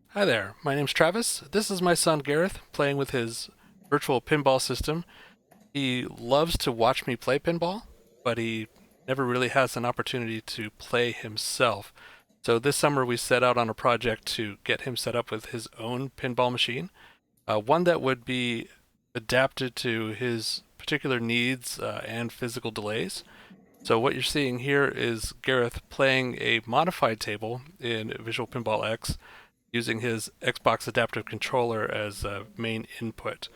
Hi there, my name's Travis. This is my son Gareth playing with his virtual pinball system. He loves to watch me play pinball, but he never really has an opportunity to play himself. So this summer we set out on a project to get him set up with his own pinball machine, one that would be adapted to his particular needs and physical delays. So what you're seeing here is Gareth playing a modified table in Visual Pinball X using his Xbox adaptive controller as a main input.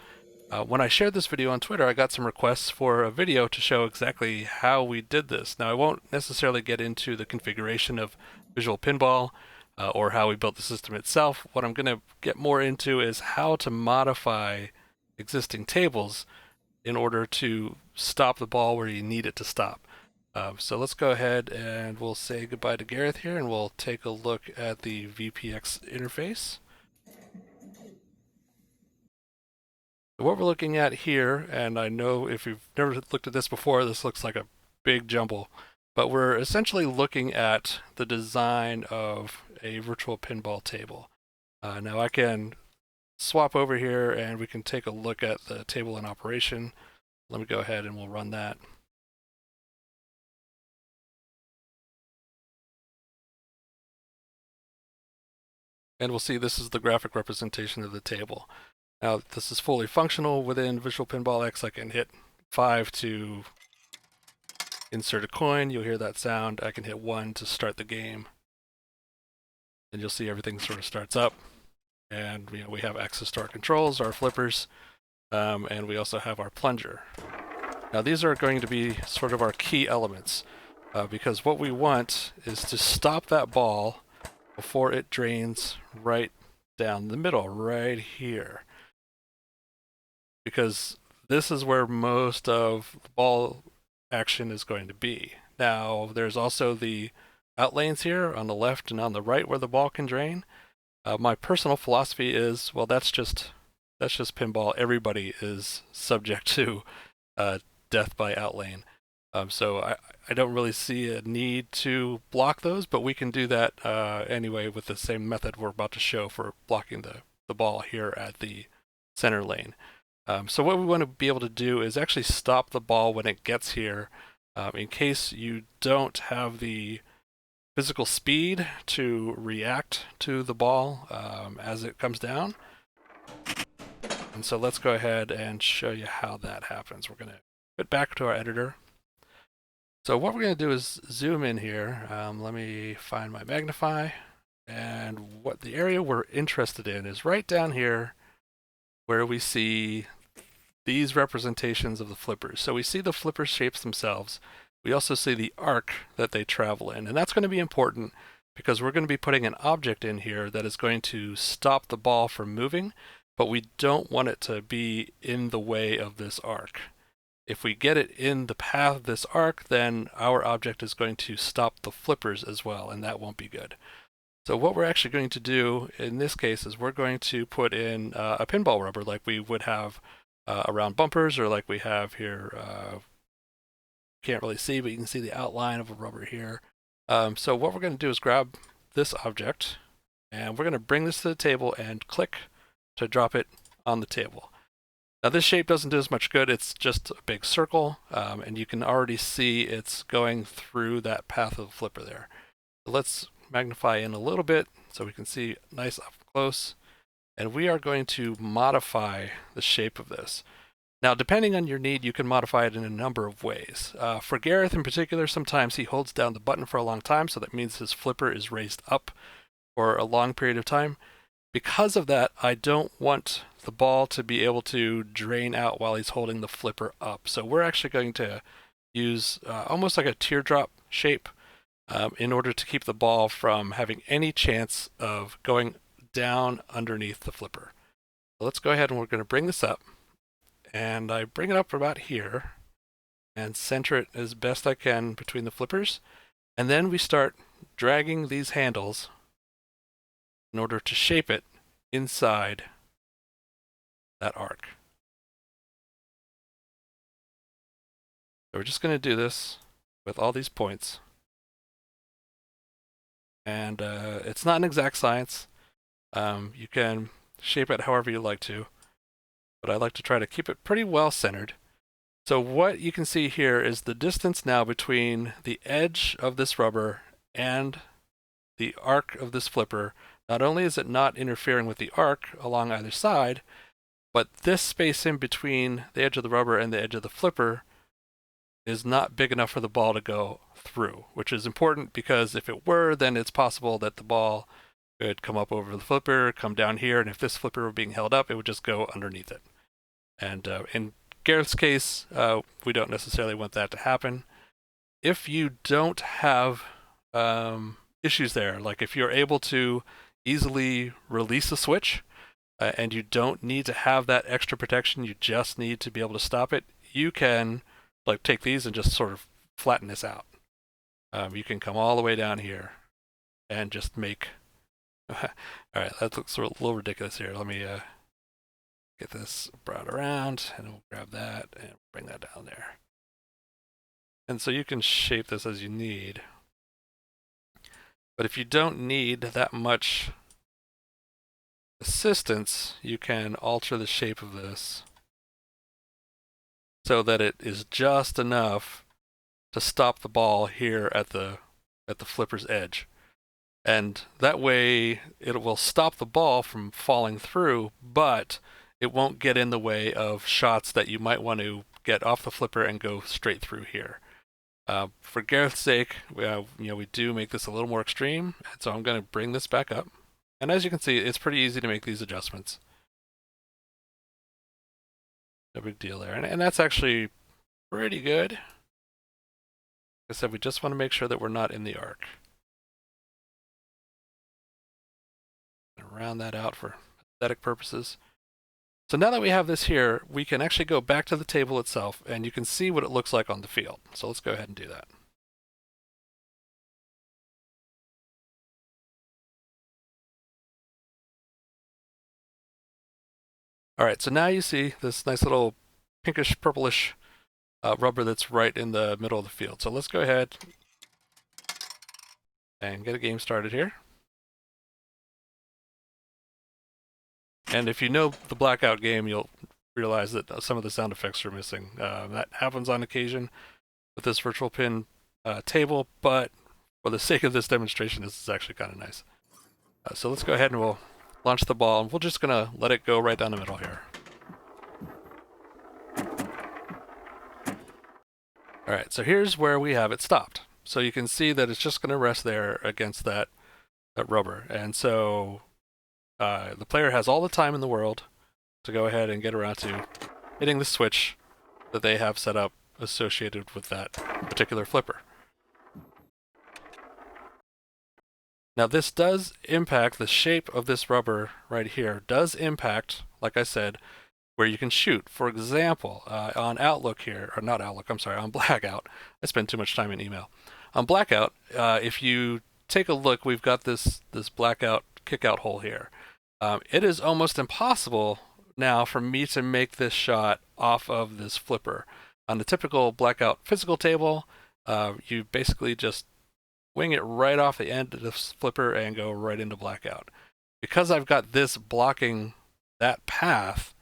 When I shared this video on Twitter, I got some requests for a video to show exactly how we did this. Now, I won't necessarily get into the configuration of Visual Pinball or how we built the system itself. What I'm going to get more into is how to modify existing tables in order to stop the ball where you need it to stop. So let's go ahead and we'll say goodbye to Gareth here and we'll take a look at the VPX interface. What we're looking at here, and I know if you've never looked at this before, this looks like a big jumble, but we're essentially looking at the design of a virtual pinball table. Now I can swap over here and we can take a look at the table in operation. Let me go ahead and we'll run that. And we'll see this is the graphic representation of the table. Now this is fully functional within Visual Pinball X. I can hit 5 to insert a coin. You'll hear that sound. I can hit 1 to start the game. And you'll see everything sort of starts up. And we have access to our controls, our flippers, and we also have our plunger. Now these are going to be sort of our key elements because what we want is to stop that ball before it drains right down the middle, right here. Because this is where most of the ball action is going to be. Now, there's also the out lanes here on the left and on the right where the ball can drain. My personal philosophy is, well, that's just pinball. Everybody is subject to death by outlane. So I don't really see a need to block those, but we can do that anyway with the same method we're about to show for blocking the ball here at the center lane. So what we want to be able to do is actually stop the ball when it gets here in case you don't have the physical speed to react to the ball as it comes down. And so let's go ahead and show you how that happens. We're going to put back to our editor. So what we're going to do is zoom in here. Let me find my magnify. And what the area we're interested in is right down here where we see these representations of the flippers. So we see the flipper shapes themselves. We also see the arc that they travel in. And that's going to be important because we're going to be putting an object in here that is going to stop the ball from moving, but we don't want it to be in the way of this arc. If we get it in the path of this arc, then our object is going to stop the flippers as well, and that won't be good. So what we're actually going to do in this case is we're going to put in a pinball rubber like we would have around bumpers or like we have here. Can't really see, but you can see the outline of a rubber here. So what we're going to do is grab this object and we're going to bring this to the table and click to drop it on the table. Now this shape doesn't do as much good, it's just a big circle, and you can already see it's going through that path of the flipper there. So let's magnify in a little bit so we can see nice up close, and we are going to modify the shape of this. Now, depending on your need, you can modify it in a number of ways. For Gareth in particular, sometimes he holds down the button for a long time, so that means his flipper is raised up for a long period of time. Because of that, I don't want the ball to be able to drain out while he's holding the flipper up. So we're actually going to use almost like a teardrop shape in order to keep the ball from having any chance of going down underneath the flipper. So let's go ahead and we're going to bring this up. And I bring it up about here and center it as best I can between the flippers. And then we start dragging these handles in order to shape it inside that arc. So we're just going to do this with all these points. And it's not an exact science. You can shape it however you like to, but I like to try to keep it pretty well centered. So what you can see here is the distance now between the edge of this rubber and the arc of this flipper. Not only is it not interfering with the arc along either side, but this space in between the edge of the rubber and the edge of the flipper is not big enough for the ball to go through, which is important because if it were, then it's possible that the ball could come up over the flipper, come down here, and if this flipper were being held up, it would just go underneath it. And in Gareth's case, we don't necessarily want that to happen. If you don't have issues there, like if you're able to easily release a switch and you don't need to have that extra protection, you just need to be able to stop it, you can like take these and just sort of flatten this out. You can come all the way down here and just make... All right, that looks a little ridiculous here. Let me get this brought around, and we'll grab that and bring that down there. And so you can shape this as you need. But if you don't need that much assistance, you can alter the shape of this so that it is just enough to stop the ball here at the flipper's edge. And that way it will stop the ball from falling through, but it won't get in the way of shots that you might want to get off the flipper and go straight through here. For Gareth's sake, we do make this a little more extreme, and so I'm going to bring this back up. And as you can see, it's pretty easy to make these adjustments. No big deal there. And that's actually pretty good. Like I said, we just want to make sure that we're not in the arc. Round that out for aesthetic purposes. So now that we have this here, we can actually go back to the table itself, and you can see what it looks like on the field. So let's go ahead and do that. All right, so now you see this nice little pinkish purplish rubber that's right in the middle of the field. So let's go ahead and get a game started here. And if you know the Blackout game, you'll realize that some of the sound effects are missing. That happens on occasion with this virtual pin table, but for the sake of this demonstration, this is actually kind of nice. So let's go ahead and we'll launch the ball, and we're just going to let it go right down the middle here. All right, so here's where we have it stopped. So you can see that it's just going to rest there against that rubber. And so the player has all the time in the world to go ahead and get around to hitting the switch that they have set up associated with that particular flipper. Now this does impact the shape of this rubber right here, does impact, like I said, where you can shoot. For example, on Outlook here, or not Outlook, I'm sorry, on Blackout. I spend too much time in email. On Blackout, if you take a look, we've got this Blackout kick-out hole here. It is almost impossible now for me to make this shot off of this flipper. On the typical Blackout physical table, you basically just wing it right off the end of this flipper and go right into Blackout. Because I've got this blocking that path,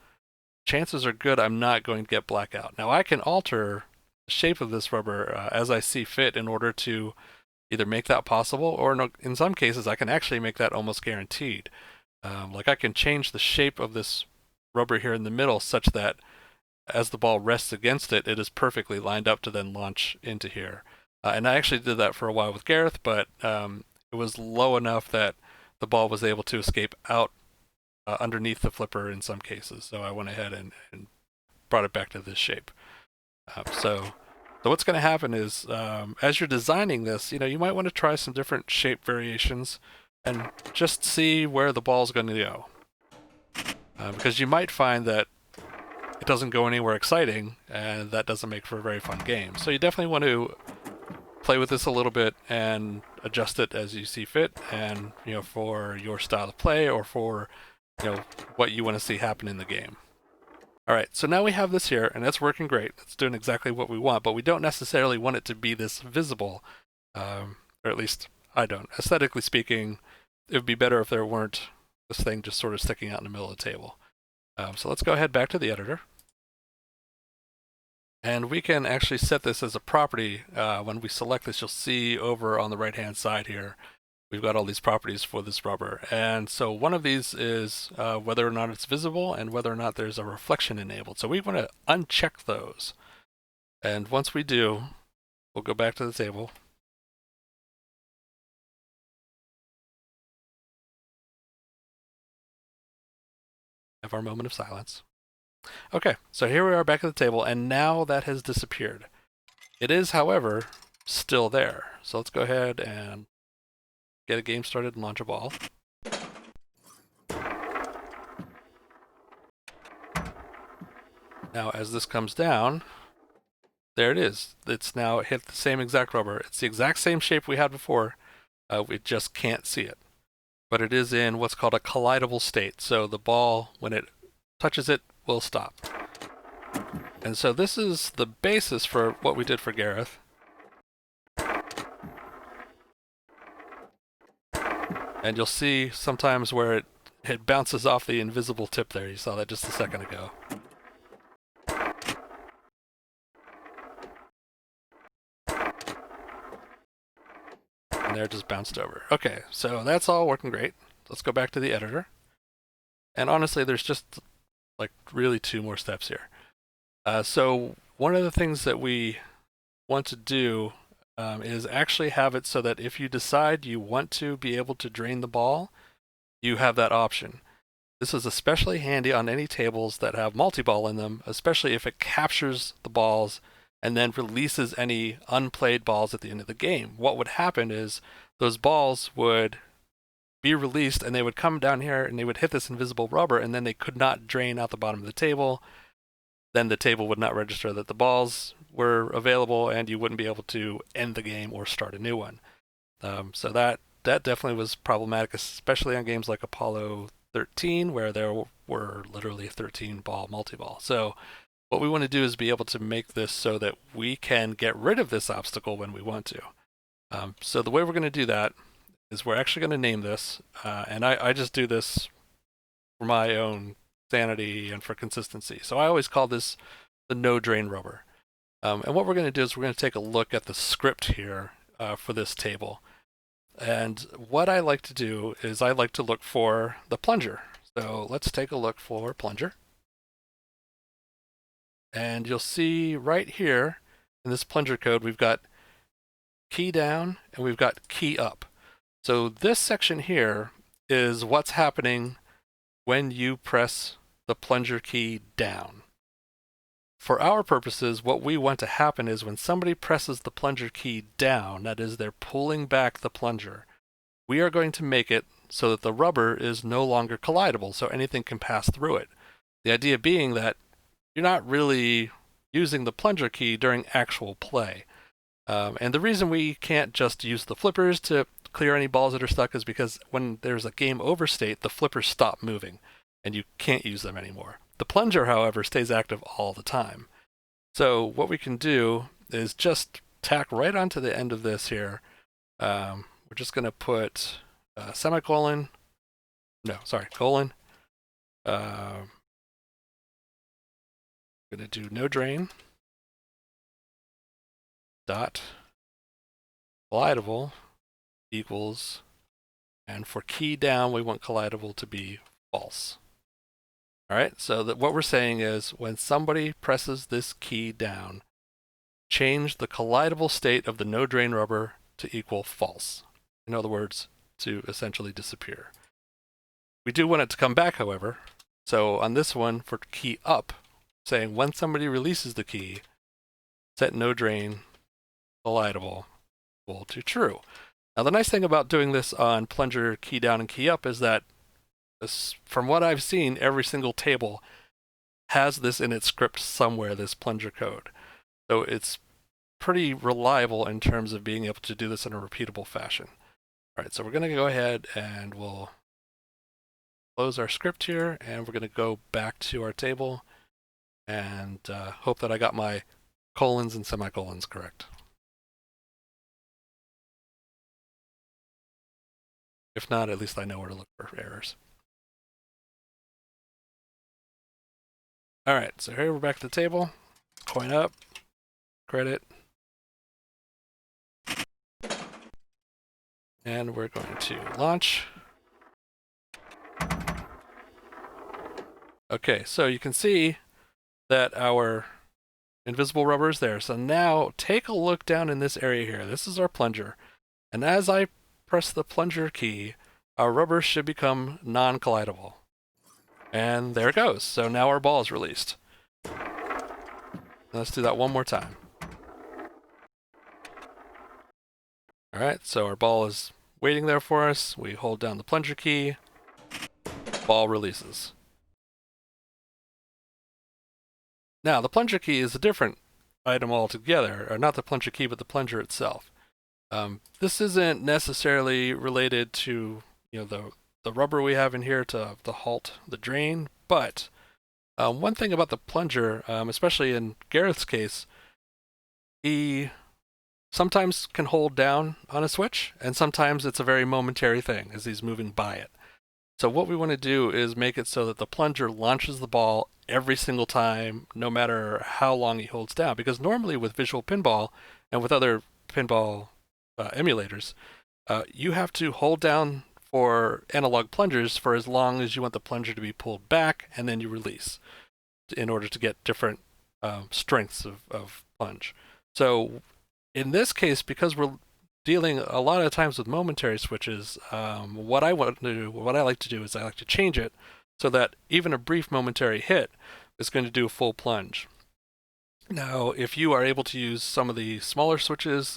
chances are good I'm not going to get Blackout. Now I can alter the shape of this rubber as I see fit in order to either make that possible, or in some cases I can actually make that almost guaranteed. Like I can change the shape of this rubber here in the middle such that as the ball rests against it, it is perfectly lined up to then launch into here. And I actually did that for a while with Gareth, but it was low enough that the ball was able to escape out underneath the flipper in some cases. So I went ahead and brought it back to this shape. So what's going to happen is, as you're designing this, you might want to try some different shape variations and just see where the ball's going to go. Because you might find that it doesn't go anywhere exciting, and that doesn't make for a very fun game. So you definitely want to play with this a little bit and adjust it as you see fit, and for your style of play or for what you want to see happen in the game. All right, so now we have this here, and that's working great. It's doing exactly what we want, but we don't necessarily want it to be this visible, or at least I don't. Aesthetically speaking, it would be better if there weren't this thing just sort of sticking out in the middle of the table. So let's go ahead back to the editor. And we can actually set this as a property. When we select this, you'll see over on the right-hand side here, we've got all these properties for this rubber. And so one of these is whether or not it's visible and whether or not there's a reflection enabled. So we want to uncheck those. And once we do, we'll go back to the table. Have our moment of silence. Okay, so here we are back at the table, and now that has disappeared. It is, however, still there. So let's go ahead and get a game started and launch a ball. Now, as this comes down, there it is. It's now hit the same exact rubber. It's the exact same shape we had before. We just can't see it. But it is in what's called a collidable state. So the ball, when it touches it, will stop. And so this is the basis for what we did for Gareth. And you'll see sometimes where it bounces off the invisible tip there. You saw that just a second ago. And there it just bounced over. Okay, so that's all working great. Let's go back to the editor. And honestly, there's just like really 2 more steps here. So one of the things that we want to do is actually have it so that if you decide you want to be able to drain the ball, you have that option. This is especially handy on any tables that have multi-ball in them, especially if it captures the balls and then releases any unplayed balls at the end of the game. What would happen is those balls would be released and they would come down here and they would hit this invisible rubber, and then they could not drain out the bottom of the table. Then the table would not register that the balls were available, and you wouldn't be able to end the game or start a new one. So that definitely was problematic, especially on games like Apollo 13, where there were literally 13 ball multi-ball. So what we want to do is be able to make this so that we can get rid of this obstacle when we want to. So the way we're going to do that is we're actually going to name this, and I just do this for my own sanity and for consistency. So I always call this the no drain rubber. And what we're going to do is we're going to take a look at the script here for this table. And what I like to do is I like to look for the plunger. So let's take a look for plunger. And you'll see right here in this plunger code, we've got key down and we've got key up. So this section here is what's happening when you press the plunger key down. For our purposes, what we want to happen is when somebody presses the plunger key down, that is, they're pulling back the plunger, we are going to make it so that the rubber is no longer collidable, so anything can pass through it. The idea being that you're not really using the plunger key during actual play. And the reason we can't just use the flippers to clear any balls that are stuck is because when there's a game over state, the flippers stop moving and you can't use them anymore. The plunger, however, stays active all the time. So what we can do is just tack right onto the end of this here. We're just going to put semicolon, colon. I'm going to do no drain dot collidable equals, and for key down, we want collidable to be false. All right, so what we're saying is when somebody presses this key down, change the collidable state of the no drain rubber to equal false. In other words, to essentially disappear. We do want it to come back, however. So on this one, for key up, saying when somebody releases the key, set no drain collidable equal to true. Now the nice thing about doing this on plunger key down and key up is that from what I've seen, every single table has this in its script somewhere, this plunger code. So it's pretty reliable in terms of being able to do this in a repeatable fashion. All right, so we're going to go ahead and we'll close our script here, and we're going to go back to our table and hope that I got my colons and semicolons correct. If not, at least I know where to look for errors. All right, so here we're back to the table. Coin up, credit. And we're going to launch. Okay, so you can see that our invisible rubber is there. So now take a look down in this area here. This is our plunger. And as I press the plunger key, our rubber should become non-collidable. And there it goes. So now our ball is released. Let's do that one more time. All right, so our ball is waiting there for us. We hold down the plunger key. Ball releases. Now, the plunger key is a different item altogether, or not the plunger key, but the plunger itself. This isn't necessarily related to the rubber we have in here to halt the drain, but one thing about the plunger, especially in Gareth's case, he sometimes can hold down on a switch, and sometimes it's a very momentary thing as he's moving by it. So what we want to do is make it so that the plunger launches the ball every single time, no matter how long he holds down. Because normally with Visual Pinball and with other pinball emulators, you have to hold down for analog plungers for as long as you want the plunger to be pulled back, and then you release in order to get different strengths of plunge. So in this case, because we're dealing a lot of times with momentary switches, what I like to do is I like to change it so that even a brief momentary hit is going to do a full plunge. Now, if you are able to use some of the smaller switches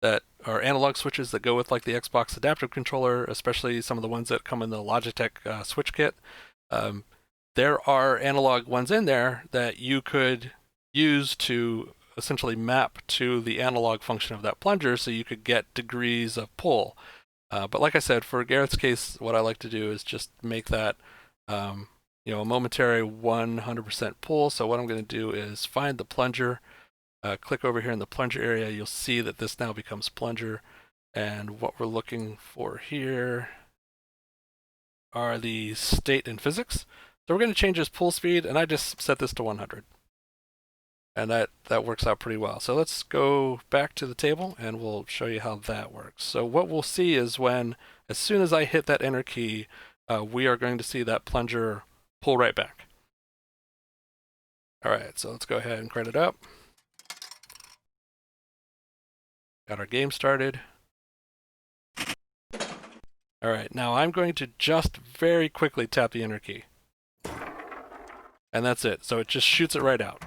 that are analog switches that go with like the Xbox adaptive controller, especially some of the ones that come in the Logitech switch kit, there are analog ones in there that you could use to essentially map to the analog function of that plunger so you could get degrees of pull. But like I said, for Gareth's case, what I like to do is just make that a momentary 100% pull. So what I'm going to do is find the plunger, click over here in the plunger area. You'll see that this now becomes plunger. And what we're looking for here are the state and physics. So we're going to change this pull speed, and I just set this to 100. And that works out pretty well. So let's go back to the table and we'll show you how that works. So what we'll see is as soon as I hit that enter key, we are going to see that plunger pull right back. All right, so let's go ahead and credit up. Got our game started. All right, now I'm going to just very quickly tap the enter key. And that's it. So it just shoots it right out.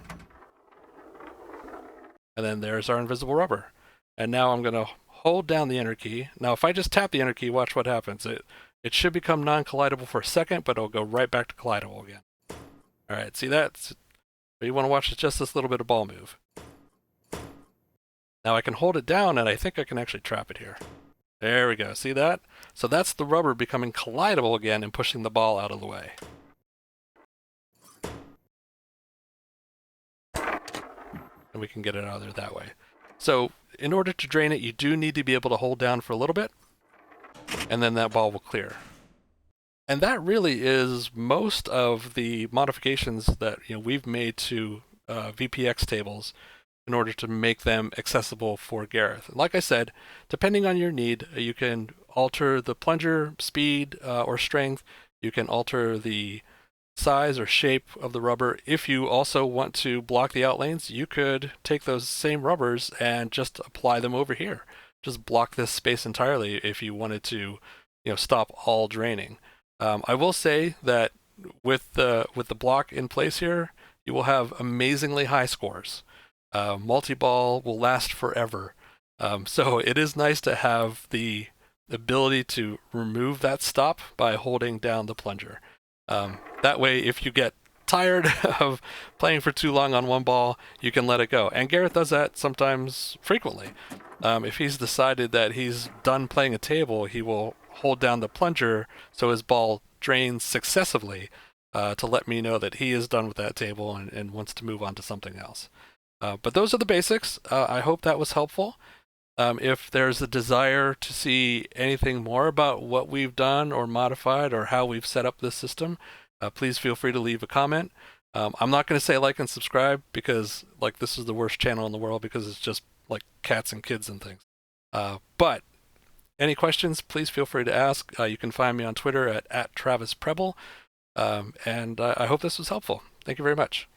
And then there's our invisible rubber. And now I'm going to hold down the enter key. Now, if I just tap the enter key, watch what happens. It should become non-collidable for a second, but it'll go right back to collidable again. All right, see that? You want to watch just this little bit of ball move. Now I can hold it down, and I think I can actually trap it here. There we go. See that? So that's the rubber becoming collidable again and pushing the ball out of the way. And we can get it out of there that way. So in order to drain it, you do need to be able to hold down for a little bit, and then that ball will clear. And that really is most of the modifications that we've made to VPX tables in order to make them accessible for Gareth. Like I said, depending on your need, you can alter the plunger speed or strength. You can alter the size or shape of the rubber. If you also want to block the outlanes, you could take those same rubbers and just apply them over here. Just block this space entirely if you wanted to, stop all draining. I will say that with the block in place here, you will have amazingly high scores. Multi-ball will last forever. So it is nice to have the ability to remove that stop by holding down the plunger. That way, if you get tired of playing for too long on one ball, you can let it go. And Gareth does that sometimes frequently. If he's decided that he's done playing a table, he will hold down the plunger so his ball drains successively to let me know that he is done with that table and wants to move on to something else. But those are the basics. I hope that was helpful. If there's a desire to see anything more about what we've done or modified or how we've set up this system, please feel free to leave a comment. I'm not going to say like and subscribe because like this is the worst channel in the world because it's just like cats and kids and things. But any questions, please feel free to ask. You can find me on Twitter at @TravisPreble. And I hope this was helpful. Thank you very much.